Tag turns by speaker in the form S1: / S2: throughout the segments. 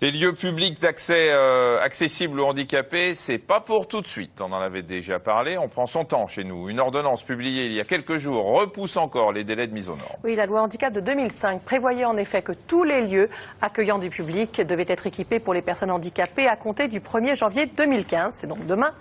S1: Les lieux publics d'accès accessibles aux handicapés, c'est pas pour tout de suite. On en avait déjà parlé, on prend son temps chez nous. Une ordonnance publiée il y a quelques jours repousse encore les délais de mise aux normes.
S2: Oui, la loi handicap de 2005 prévoyait en effet que tous les lieux accueillant du public devaient être équipés pour les personnes handicapées à compter du 1er janvier 2015, c'est donc demain.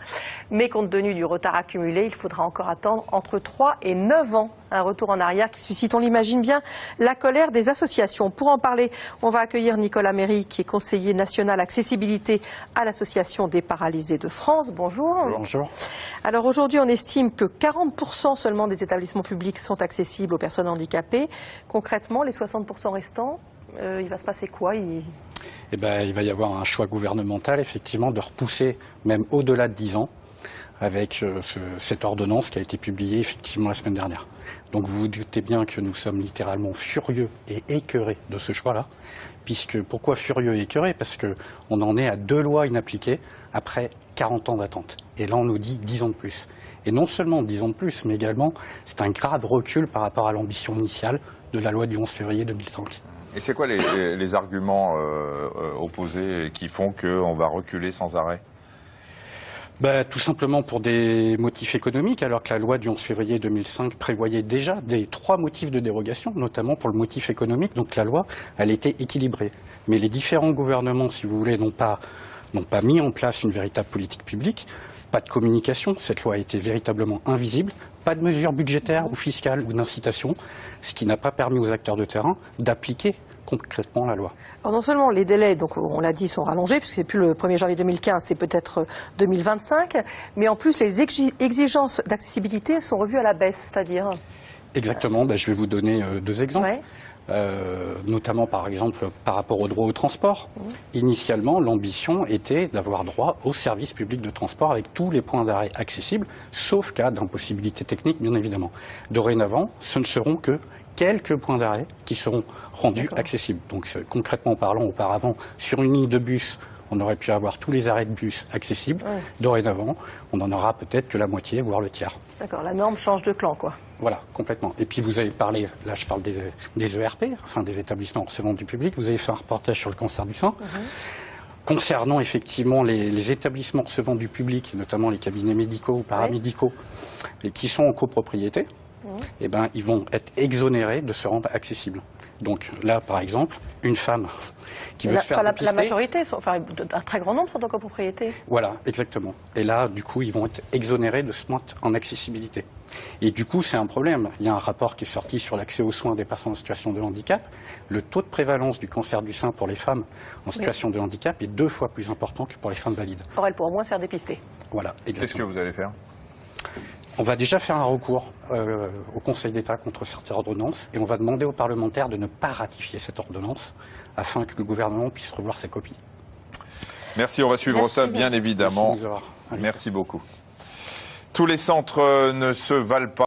S2: Mais compte tenu du retard accumulé, il faudra encore attendre entre 3 et 9 ans. Un retour en arrière qui suscite, on l'imagine bien, la colère des associations. Pour en parler, on va accueillir Nicolas Méry, qui est conseiller national accessibilité à l'Association des paralysés de France. Bonjour.
S3: Bonjour.
S2: Alors aujourd'hui, on estime que 40% seulement des établissements publics sont accessibles aux personnes handicapées. Concrètement, les 60% restants, il va se passer quoi?
S3: Il va y avoir un choix gouvernemental, effectivement, de repousser même au-delà de 10 ans avec cette ordonnance qui a été publiée effectivement la semaine dernière. Donc vous vous doutez bien que nous sommes littéralement furieux et écœurés de ce choix-là. Pourquoi furieux et écœurés? Parce qu'on en est à 2 lois inappliquées après 40 ans d'attente. Et là on nous dit 10 ans de plus. Et non seulement 10 ans de plus, mais également c'est un grave recul par rapport à l'ambition initiale de la loi du 11 février 2005.
S1: Et c'est quoi les arguments opposés qui font qu'on va reculer sans arrêt?
S3: Tout simplement pour des motifs économiques, alors que la loi du 11 février 2005 prévoyait déjà 3 motifs de dérogation, notamment pour le motif économique. Donc la loi, elle était équilibrée. Mais les différents gouvernements, si vous voulez, n'ont pas mis en place une véritable politique publique. Pas de communication, cette loi a été véritablement invisible. Pas de mesures budgétaires ou fiscales ou d'incitation, ce qui n'a pas permis aux acteurs de terrain d'appliquer concrètement la loi.
S2: Alors non seulement les délais, donc on l'a dit, sont rallongés, puisque c'est plus le 1er janvier 2015, c'est peut-être 2025, mais en plus les exigences d'accessibilité sont revues à la baisse, c'est-à-dire...
S3: Exactement, je vais vous donner 2 exemples.
S2: Ouais.
S3: Notamment par exemple par rapport au droit au transport. Initialement, l'ambition était d'avoir droit au service public de transport avec tous les points d'arrêt accessibles, sauf cas d'impossibilité technique, bien évidemment. Dorénavant, ce ne seront que quelques points d'arrêt qui seront rendus accessibles. Donc concrètement parlant, auparavant, sur une ligne de bus, on aurait pu avoir tous les arrêts de bus accessibles. Ouais. Dorénavant, on en aura peut-être que la moitié, voire le tiers.
S2: D'accord, la norme change de clan, quoi.
S3: Voilà, complètement. Et puis vous avez parlé, là je parle des ERP, enfin des établissements recevant du public, vous avez fait un reportage sur le cancer du sein. Concernant effectivement les établissements recevant du public, notamment les cabinets médicaux ou paramédicaux, et qui sont en copropriété, ils vont être exonérés de se rendre accessibles. Donc là, par exemple, une femme qui veut se faire dépister...
S2: La majorité, un très grand nombre sont en copropriété.
S3: Voilà, exactement. Et là, du coup, ils vont être exonérés de se mettre en accessibilité. Et du coup, c'est un problème. Il y a un rapport qui est sorti sur l'accès aux soins des personnes en situation de handicap. Le taux de prévalence du cancer du sein pour les femmes en situation de handicap est 2 fois plus important que pour les femmes valides.
S2: Or, elles pourront moins se faire dépister.
S3: Voilà, exactement.
S1: Qu'est-ce que vous allez faire?
S3: On va déjà faire un recours au Conseil d'État contre cette ordonnance et on va demander aux parlementaires de ne pas ratifier cette ordonnance afin que le gouvernement puisse revoir ses copies.
S1: Merci, on va suivre ça bien évidemment.
S3: Merci de nous avoir invités.
S1: Merci beaucoup. Tous les centres ne se valent pas.